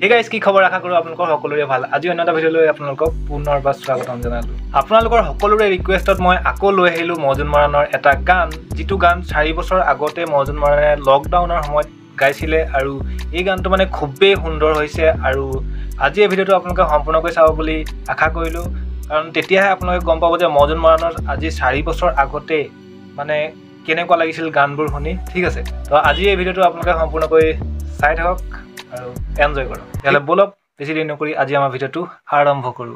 Hey guys, কি খবৰ আশা কৰো আপোনালোকৰ সকলোৰে ভাল আজি অন্য এটা ভিডিঅ লৈ আপোনালোকক পুনৰবাৰ স্বাগতম জনালো আপোনালোকৰ সকলোৰে ৰিকুৱেষ্টত মই আকৌ লৈ আহিলো মজুন মৰাণৰ এটা গান যিটো গান 4 বছৰ আগতে মজুন মৰাণে লকডাউনৰ সময়ত গাইছিলে আৰু এই গানটো মানে খুবেই সুন্দৰ হৈছে আৰু আজি এই ভিডিঅটো আপোনালোকে সম্পূৰ্ণকৈ চাব বুলি আশা কৰিলো কাৰণ তেতিয়াহে আপোনালোকে গম পাব যে মজুন মৰাণৰ আজি 4 বছৰ আগতে মানে কেনেকুৱা লাগিছিল গানবোৰ শুনি ঠিক আছে তো আজি এই ভিডিঅটো আপোনালোকে সম্পূৰ্ণকৈ চাই থাকক আৰু এনজয় কৰক তেলে বলক বেছি দিন নকৰি আজি আমাৰ ভিডিঅটো আৰম্ভ কৰো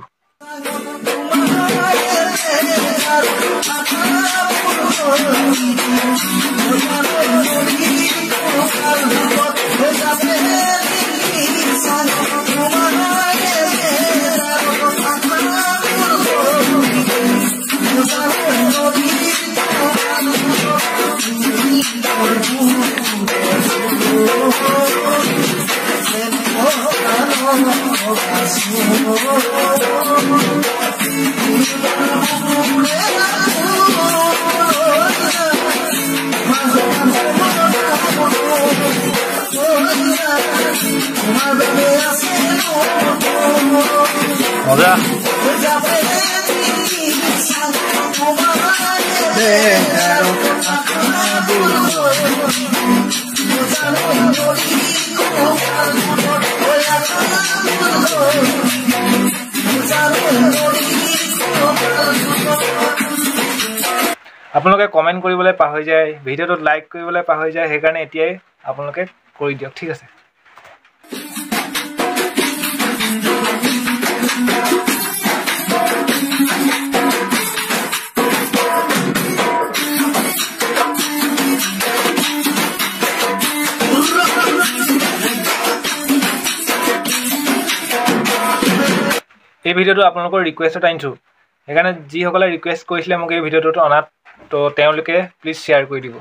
মজা আপোনালোকে কমেন্ট কৰিবলৈ পাহৰি যায় ভিডিঅটো লাইক কৰিবলৈ পাহৰি যায় হেকাৰণে এতিয়াই আপোনালোকে কৰি দিয়ক ঠিক আছে এই ভিডিঅটো আপোনালোকৰ ৰিকুৱেষ্টত আনিছো হেকাৰণে যি সকলে ৰিকুৱেষ্ট কৰিছিলে মোক এই ভিডিঅটো অনাত তো তেওঁলোকে প্লিজ শেয়াৰ কৰি দিব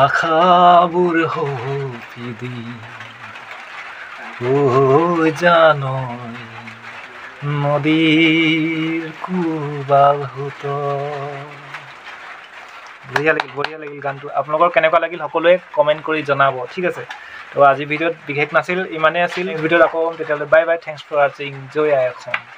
আখাবুৰ হপিদি ও জানো নদীৰ কুবাল হতো বঢ়িয়া লাগিল গানটো আপোনালোকৰ কেনেকুৱা লাগিল সকলোৱে কমেন্ট কৰি জনাব ঠিক আছে তো আজি ভিডিঅ'ত বিশেষ নাছিল ইমানে আছিল ভিডিঅ'ত আকৌ তেতিয়ালৈ bye bye thanks for watching জয় আইখন